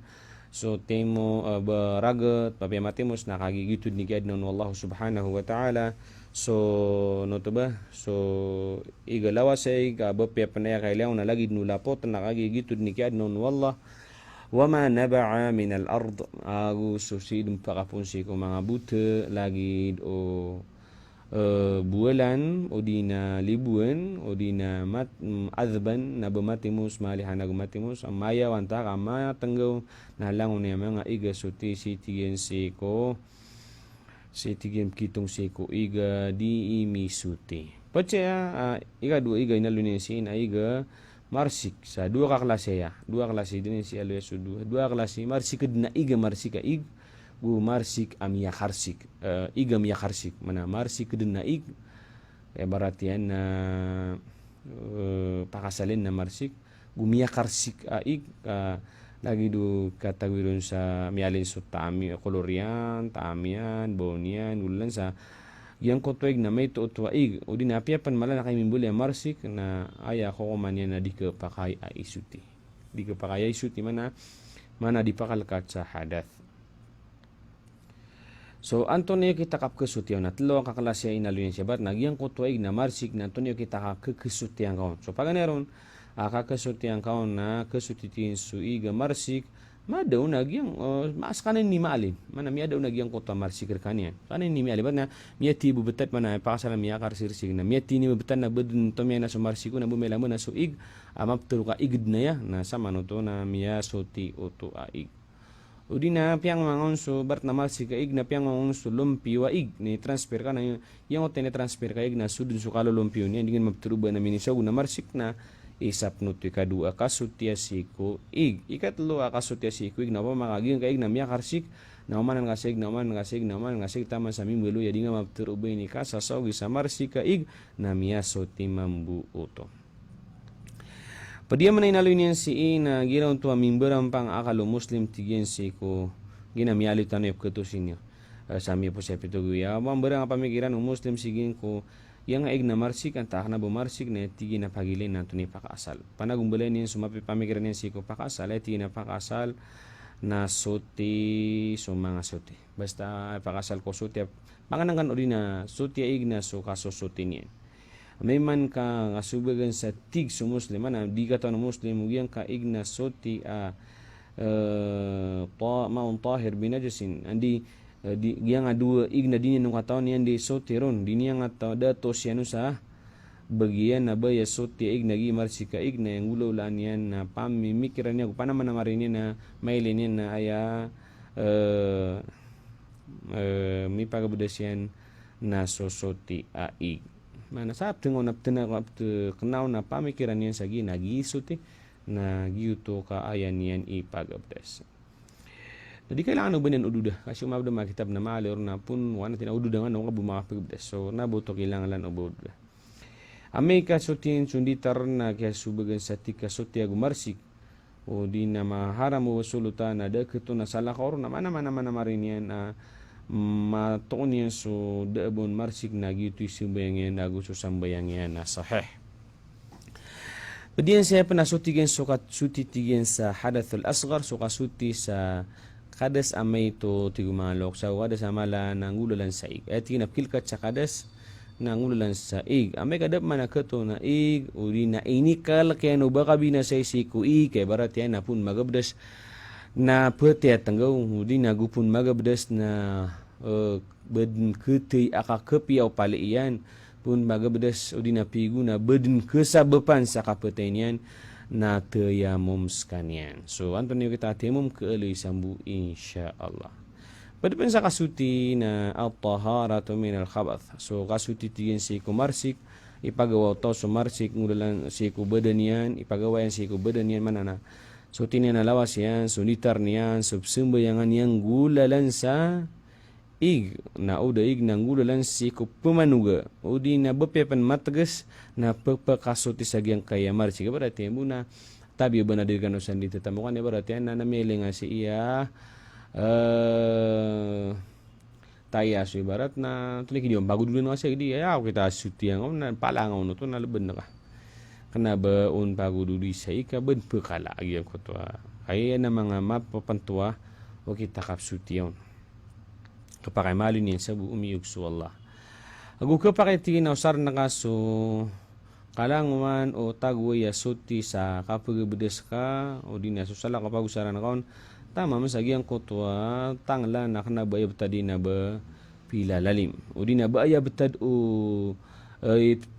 Speaker 1: so temo baragat papematimus nakagigitod ni kiad non wallahu subhanahu wa ta'ala so notoba so igalawa say kabapya panaya kailaw na lagi nulapot nakagigitod ni kiad non wallah wama naba'a min al-ard agu so sidum pakapunsi ko mga bute lagi o buwalan o di na libuan o di na adban na bumatimus malihan na gumatimus ang maya wanta ka maya tanggaw na langon niya mga iga suti si tigen siko si tigen kitong siko iga di imisuti patsya iga dua iga inalunin si na iga marsik sa dua klase din si aluya su dua klase marsik na iga marsik ka ig gu marsik amia kharsik igam ya kharsik mana marsik din na ig baratian na pakasalin na marsik gu mia kharsik ig lagi do katawirun sa mialin su tami kolorian tamian bonian ulan sa yang kotoig na may tuwa ig o din apiapan mala na kay mimbuli marsik na aya ko manya na di ka pakay isuti mana dipakalkat sa hadath. So Antonio kita kap kesutian na tlo kaklasia inaluyan siya bat nagyang kutuig na marsik na Antonio kita kakesutian kaon. So paganeron kakesutian kaon na kesutitin su iga marsik madaw nagyang mas kanin ni maalin mana miya daw nagyang kuta marsik kanian kanin ni miya libat na miya tibu betat mana pakasala miya karsirsig na miya tini betat na bedun to miya na su marsiko na bumela mo na su ig amaptul ka igid na ya na sama no to na miya suti oto aig udi na piang mangon so bart na marsik ig na piang mangon so lumpi wa ig ni transfer ka na yung otene transfer ka ig na sudun su kalo lumpi ni dingin maptruba na minisaw na marsik na isap no ti kadua kasutya siku ig ikatlo kasutya siku ig na pa makaging kaig na miya karsik na umanan ngasig taman sa mimbulu ya dinga maptruba ni ka sasaw sa marsik ka ig na miya soti mambu uto. Padia man inaloy niyan si na giraw to mimberam pang akalo muslim tigyan si ko ginamiyali tanayop ketusin niyo sami po sa pituguya mambera nga pamikiran ng muslim sigin ko yang ig na marsik ang tak na bumarsik na tigi na pagilin na tuni pakasal panagumbalen niyan sumapi pamikiran niyan si ko pakasal tigi na pakasal na suti so mga suti basta pakasal ko suti panganangkan uli na suti ig na so kaso suti niyan may man ka asubagan sa tig sa muslim na di ka to na muslim ugyang ka igna soti maun tahir binajasin andi di yang dua igna dinya nung kataon niyan di soti ron dinya nga dato siya no sa bagian na ba ya soti igna gi marsika igna yang ulan yan na pamimikiran niya kung paano man namarin niya na mailin niya na aya may pagabudasyan na sosoti aig mana sab tengo na tena kenau na pamikiran yan sagi nagisuti na giuto ka ayan yan ipagabdes. Jadi kailangan ba niyan ududa kasi umabda mga kitab na mali or na pun wana tinaududa nga no bumapagabdes. So nabuto kailangan lan ududa. Amay ka sutin sunditar na kaya subagan sa tika sutia gumarsik o di na maharam o sulutan na deketo na salakor na mana marin yan na matoon yan so daabon marsik na gitu isumbayang yan na gusto sambayang yan na sahih. Padiyan siya panasutigan sukat sutitigan sa hadathul asgar suka suti sa kadas amay to tigumalok sa kadas amala nangulalan sa ig. At kinapilkat sa kadas nangulalan sa ig. Amay kadap manakato na ig uri na inikal kaya no baka binasay si ku ig kaya barat yan na pun magabdas na pati at tanggaw uri na gupun magabdas na bedin ketay akakapiyaw pala iyan pun magabdas uri na pigu na bedin kesabapan sa kapatay niyan na tayamums kanyan. So, Antonio kita tayamum kealoy sambu insyaallah. Pada pun sa kasuti na at-taharatu min al-khabath. So, kasuti tigin si kumarsik, ipagawa to sumarsik, ngulalan si kubadan yan, ipagawa yan si kubadan yan, manana. So, tinanalawas yan, sunitar niyan, subsumbayangan yan, gulalan sa ig na uda ig nang gulalan si ko pemanuga udi na bepepan matagas na pagpakasuti sa giyang kaya marsi ka berarti muna tabi ba na dirgan usan dito tamukan ya berarti na namili nga si iya taya so ibarat na tulik diom bago dulu nga siya di ya kita suti yang na palangaw no to na leben na ka kana ba un bago dulu sa ika ben pekala agyan ko to kaya na mga mapapantua o kita kapsuti yon kapakay malin yan sa umiyugso Allah. Agu kapakay tingin na usar na kaso kalanguan o tagway asuti sa kapagabedes ka o di na susala kapag usaran na kaon tama masagi ang kutwa tangla na kanabaya betadi na ba pila lalim o di na ba aya betad o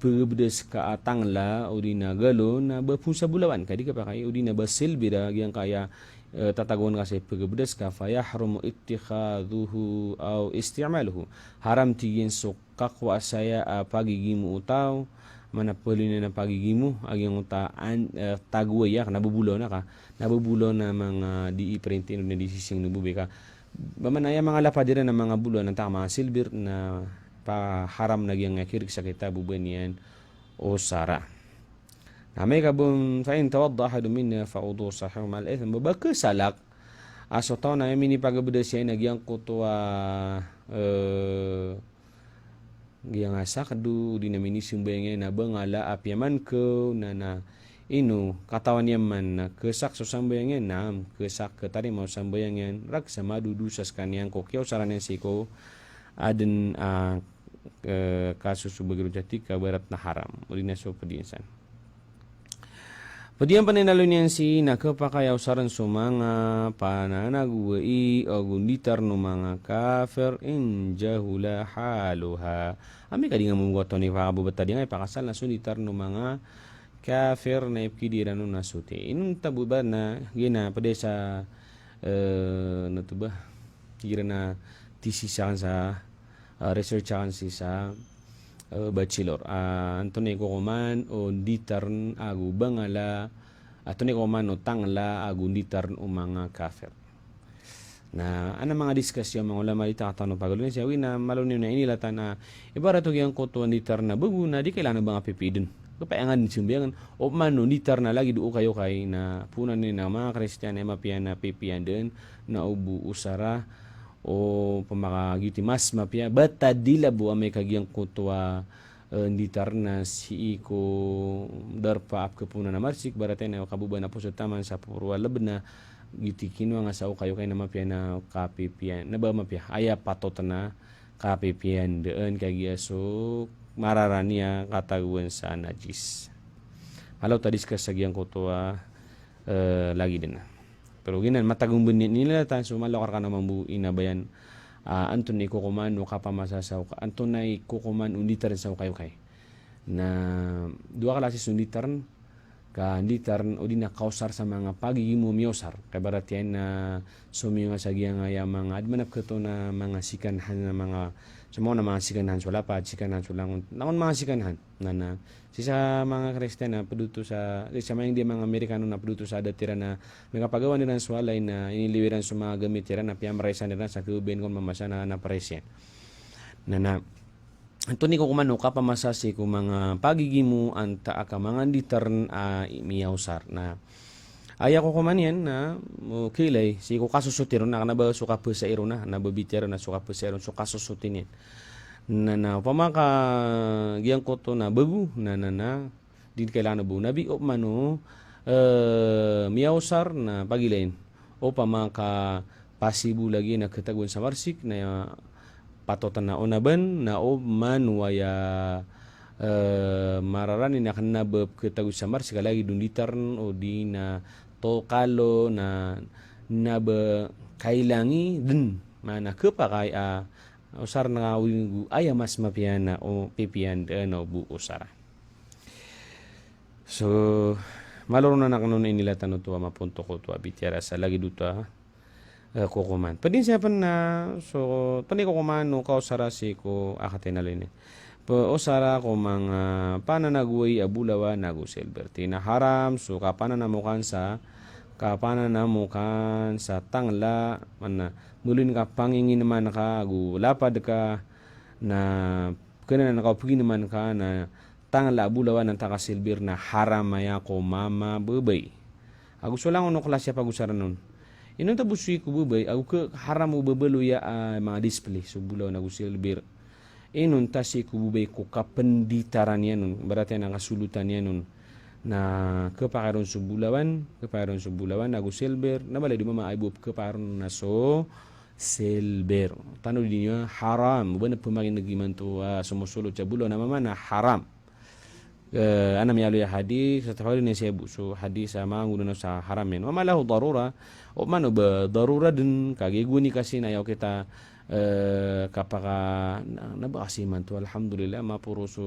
Speaker 1: pagabedes ka tangla o di na galo na ba pun sa bulawan kadi kapakay o di na ba silbira yang kaya tatagon kasi pagabdas ka fayahrumu ittikhadhuhu aw isti'maluhu haram tigin so kakwa saya pagigimu utaw manapulin na pagigimu agyang utaan tagway ya nabubulo na ka nabubulo na mga di iprintin na disising nububi ka bamanaya mga lapadira na mga bulo ng tama silver na pa haram nagyang kirik sa kita buben yan o sara. Namay kabun fa in tawadda ahadu minna fa wudu sahih mal itham babaka salak aso taw na mini pagabedes siya nagyang kutwa giyang asak du di na mini sumbayang na bangala apyaman ko na inu katawan yaman na kesak so sambayang nam kesak ketari mau sambayang rak sama dudu sas kanyang kokyo sarannya siko aden kasus sebagai jati kabarat na haram ulina so pediinsan. Padiyan paninalo niyan si nakapakayaw saran so mga pananaguwai o gunditar no mga kafir injahula haluha. Ami kadi nga munggoto ni pakabubata di nga ipakasal na sunitar no mga kafir na ipkidiran no nasuti. Inong tabuba na gina pade sa natuba gira na tisisakan sa researchakan si sa bachelor Antony kuman o ditarn agu bangala Antony kuman o tangla agu ditarn o mga kafir na ana mga diskusyon mga ulama dito katano pagulun siya wina malunin na inilatan na ibarat og yang kutuan ditar na bagu na di kailangan ba nga pipidin kapayangan sumbiyangan o mano ditar na lagi duo kayo kay na punan ni na mga Kristiyan ay mapian na pipian din na ubu usara o pamakagiti mas mapya bata dila bu amay kagyang kutwa ditar na si iko darpa ap kapuna na marsik baratay na kabuba na po sa taman sa purwa lab na giti kinwa nga sao kayo kay na mapya na kapipian na ba mapya aya patot na kapipian deun kay so mararania kataguan sa najis halaw tadis ka sa gyang kutwa lagi din na. Pero ginan matagong bunit nila tan sumalokar ka namang bu inabayan Anton ikukuman no kapamasasaw ka Anton ay kukuman unditar sa kayo kay na dua klase unditar ka ditarn o di na kausar sa mga pagigimu miosar kabaratian na sumiyo nga sa giyang nga mga admanap kato na mga sikanhan na mga semua na mga sikanhan so lapad sikanhan so langon nakon mga sikanhan na sa mga Kristen na paduto sa mga hindi mga Amerikano na paduto sa adatira na may kapagawa nila sa walay na iniliwiran sa mga gamit tira na piyamraysan nila sa kuben kung mamasa na naparesyan na ito ni ko kumano kapamasasi ko mga pagigimu anta ka mga ditarn miyausar na aya ko kumanyan na kilay si ko kasusutiro na kanaba suka po sa iro na nababitero na suka po sa iro so kasusutin yan na pamaka giyang ko to na bagu na di kailangan na bu nabi o mano miyausar na pagilain o pamaka pasibu lagi na katagun sa marsik na patotan na onaban na o manwaya mararani na kanabab katagun sa marsik lagi dunditarn o di na to kalo na naba kailangi din mana kepakay usar na wingu aya mas mapian na o pipian no bu usara so maloro na nakanon inila tanong tuwa mapunto ko tuwa bitiara sa lagi duta kukuman padin siya pan na so tani kukuman no kausara si ko akatinalin po usara ko mga pananaguay abulawa nagu silberti na haram so kapananamukan sa tangla mana mulin ka pangingin naman ka lapad ka na kena na nakapagi naman ka na tangla abulawan ng takasilbir na haram maya ko mama bubay gusto lang ano klasya pag-usaran nun inong tabusuy ko bubay ako haram mo babaluya mga display so bulaw na gusilbir inong tasi ko bubay ko kapenditaran yan nun berarti ang kasulutan yan nun na kepakaron subulawan nagu silber na balay di mama aibup keparon na so silber tanu dinya haram bukan pemakin nagiman tu sumusulot sa bulo na mama na haram ana miyalu ya hadis sa tawali ni sebu so hadis sama nguduna sa haram yan mama lahu darura o mano ba darura din kagiguni kasi na yaw kita kapaka nabasiman to alhamdulillah mapuro so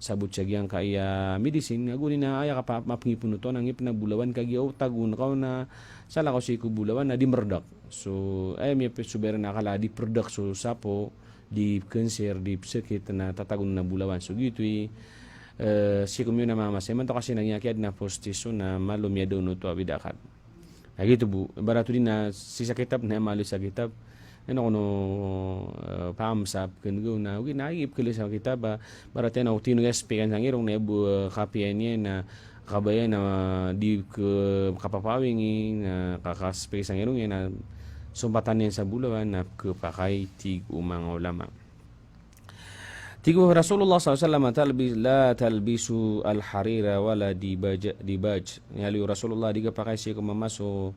Speaker 1: sabut sagyang kaya medicine aguni na aya ka mapngipon to nang ipna bulawan kagyaw tagun ka na sala ko si bulawan na di merdak so ay mi subera na kala di product so sapo di cancer di sakit na tatagun na bulawan so gitu si kumyo na mama seman to kasi nangyakid na postiso na malum ya do no to abidakat gitu bu baratu din na si sa kitab na malu sa kitab ano kono pamsap kengo na ugi naib kele sa kitab barate na utino spekan sang irong na bu kapian na kabayan na di ke kapapawing na kakaspe sang irong na sumpatan yan sa bulawan na kepakai tig umang ulama tigu Rasulullah SAW la talbisu al-harira wala dibaj yali Rasulullah diga pakai si kumamaso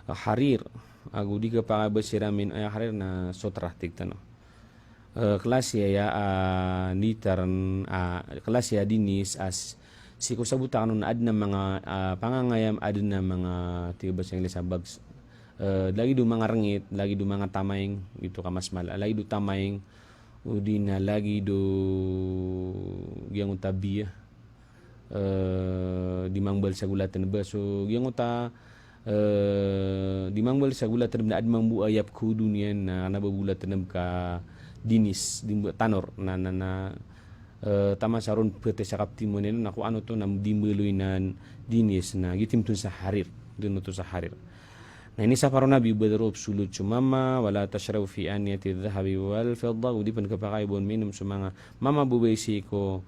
Speaker 1: harir agu diga pakai besiramin harir na sotrah tigtano kelas ya nitaran kelas ya dinis as si ko sabutan nun adna mga pangangayam adna mga tiga bahasa Inggris bags lagi do mga rengit lagi do mga tamayng gitu kamasmala lagi do tamayng udi na lagi do giyang utabi di mangbal sa gulatan ba so giyang uta di mangbal sa gulatan na admang buayap ko dunian na nababulatan ka dinis di tanor na tama saron pete sa kaptimonen na ko ano to na dimuluinan dinis na gitim tun sa harir dun to sa harir na ini sa parona nabi badrub sulut sumama wala tashraw fi aniyati dhahabi wal fidda udi pan kapakai bon minum sumanga mama bubesi ko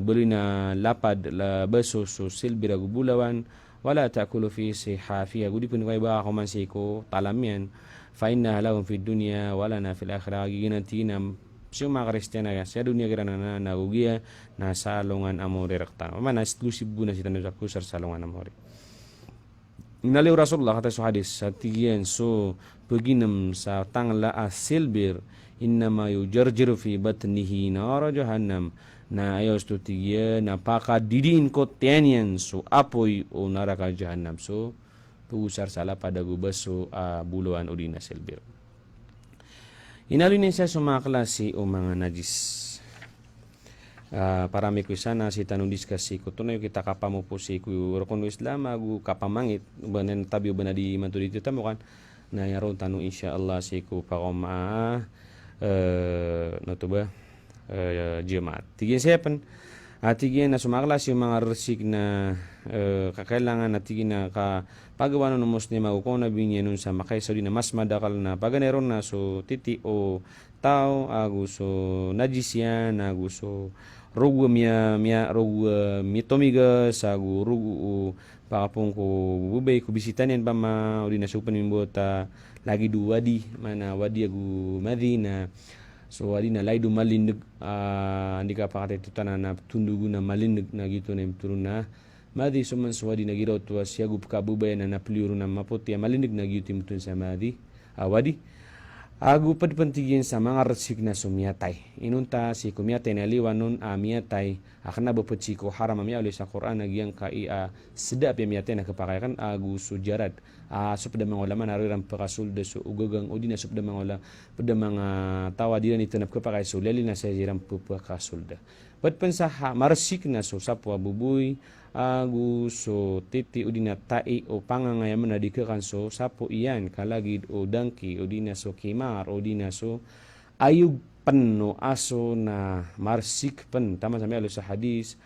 Speaker 1: beli na lapad la baso so silbira gubulawan wala taakulu fi sihafiya udi pan kay ba ko man siko talamian fa inna lahum fi dunya wala na fil akhirah ginantina suma kristiyana ya sa dunia kirana na nagugia na salongan amore rekta mana exclusive buna sitan sa kusar salongan amore Inaliw Rasulullah kata sa hadis sa tigian so paginam sa tangla silbir innama yujarjiru fi batnihi nara jahannam na ayos to tigian napaka didiin ko tianian so apoy o neraka jahannam so pugusar sala pada gubas so buluan udina silbir inaliw niya sa mga klase o mga najis parami ko sana si tanong diskusi ko tunay kita kapamo po si ku rukun Islam agu kapamangit banen tabi bana di mantu di tamo kan na yaron tanong insyaallah si ku pakoma no to ba jemaat tigin sepan tigin na sumaklas yung mga resik na kakailangan na tigin na pagawa ng muslim ako na binyan nun sa makay so di na mas madakal na paganeron na so titi o tao agu so najis yan agu so rugu rugu mitomiga sagu rugu pakapong ko bubay ko bisitanin pa uli na supan mimbota lagi du wadi mana wadi agu madina so wadi na laidu malindig andi ka pakate tutana na tundugu na malindig na gitu na turun na madi suman so wadi na giraw tuwa siyagu kabubay na napliuru na maputi malindig na gitu mutun sa madi wadi agu padpantigin sa mga resik na sumiyatay. Inunta si kumiyatay na liwan nun miyatay akna bapetsi ko haram amya ulit sa Quran nagyang sedap ya miyatay na kapakayakan agu sujarat. Supda mga ulama nariram pakasulda so ugagang o di na supda mga ulama pada mga tawa di na itanap kapakay so lali na sa jiram pupakasulda. Padpansa maresik na so sapwa bubuy agu so titi udina tai o pangangayaman na dikakan so sapo iyan kalagid o dangki o dina so kimar o dina so ayug penno aso na marsik pen tama sa alo sa hadis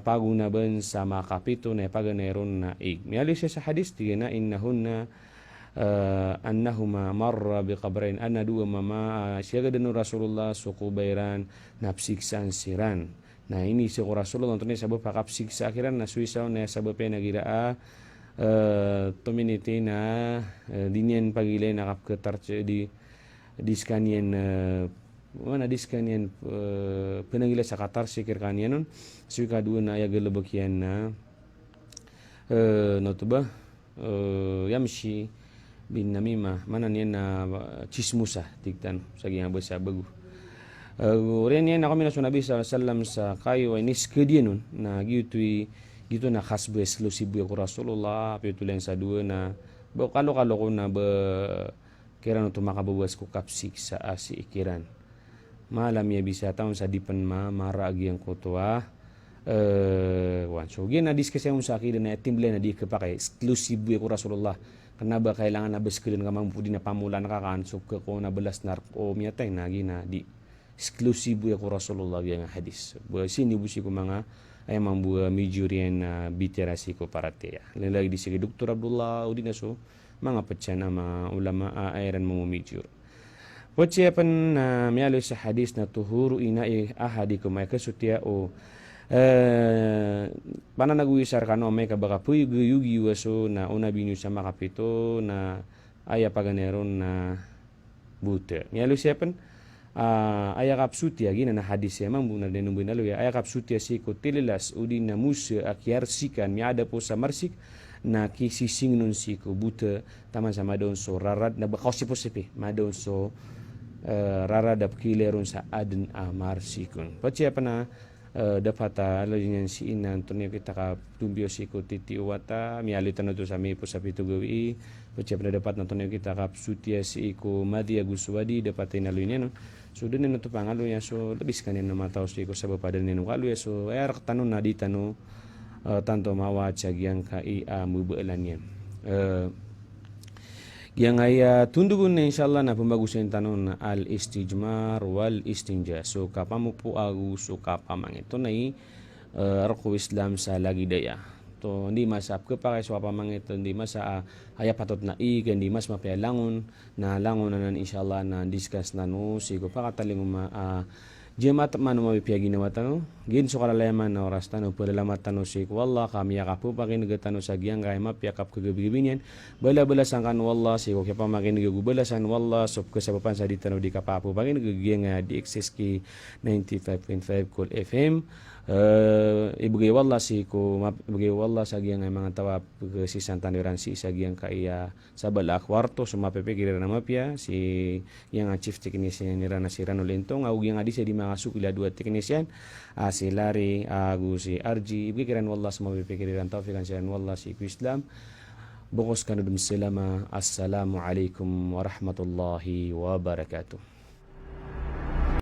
Speaker 1: paguna ben sa makapito na paganeron na ig miali siya sa hadis tigana innahunna annahuma marra biqabrain anna dua mama siya gadano Rasulullah sukubayran napsiksan siran. Nah ini si Rasulullah untuk sabab pakapsik sa akhiran na suisaw na sabab na gira tominiti na dinyan pagilay na kapketarche di skanian mana di skanian penangila sa katar sikir kanian nun suika dua na ayaga lebakian na notuba yamshi bin namimah mana niyan na chismusa tigtan sagi nga basa bagu ren yan ako mina Nabi sallam sa kayo ay niskedi nun na gitu na khasbu eksklusif ko Rasulullah pitulen sa dua na kalau ko na ba kiran to makabawas ko kapsik sa asi ikiran malam ya bisa taon sa dipan maragi ang kotwa wan so gina diskusi mo sa akin na timble na di kapake eksklusif ko Rasulullah karena ba kailangan na beskelin ka mampu di na pamulan ka kan so ko na belas narko miyatay na gina di eksklusibu ya ko Rasulullah yang hadis. Buat sini busi ko mga ay mambuah mijurian biterasi ko parate ya. Lagi di sini Dr. Abdullah udina so mga pecana mga ulama airan mamumijur. Buat siapa na mialo sa hadis na tuhuru ina ahadikum ay kasutia o pananaguisar kano may kabaka yugi waso na una binyu sa makapito na aya paganeron na bute. Mialo siapa ayakap sutia gina na hadis ya mambu na denumbu na ya ayakap sutia si ko tililas udin na musa akyar sikan mi ada po sa marsik na kisising nun si ko buta taman sa madon so rarad na bakaw si po sipi madon so rarad ap kileron sa aden marsikun pachi apa na dapat alajin si inan tunyo kita ka tumbio si ko titi wata mi alitan to sa mi po sa pitugawi pachi apa na dapat na tunyo kita ka sutia si ko madi aguswadi dapat inalunya no so din na to pangalo ya so labis kanin na mataw si ko sa bapada nino kalu ya so ay tanong na di tanong tanto mawa yang kai mubelan yan yang ay tundugun na insyaallah na pembagusan tanong na al istijmar wal istinja so kapamu po agu so kapamang ito na arko Islam sa lagi daya to hindi masap kapag so kapamang ito hindi masa haya patot na hindi mas mapialangon na langon na insyaallah na discuss na no sigo pakataling jemaat manu mabipiya ginawa tano gin so kalalayaman na oras tano palalamat tano si wallah kami yakapu pakin nagatano sa giyang kaya mapyakap kagabi-gabi bala-balasan kan wallah si ko kaya pamakin nagagubalasan wallah so kasabapan sa ditano di kapapu pakin nagagiyang di XSK 95.5 Cool FM ibigay wallah si ko ibigay wallah sa giyang mga tawa si Santaniran si sa giyang kaya sa bala kwarto so mapipikiran na mapya si yang chief technician ni Rana si Rano Lentong au yang adi sa di mga sukila dua technician si Lari agu si RG ibikiran wallah sa mapipikiran taufikan siya wallah si Islam bukos kanudum selama assalamualaikum warahmatullahi wabarakatuh.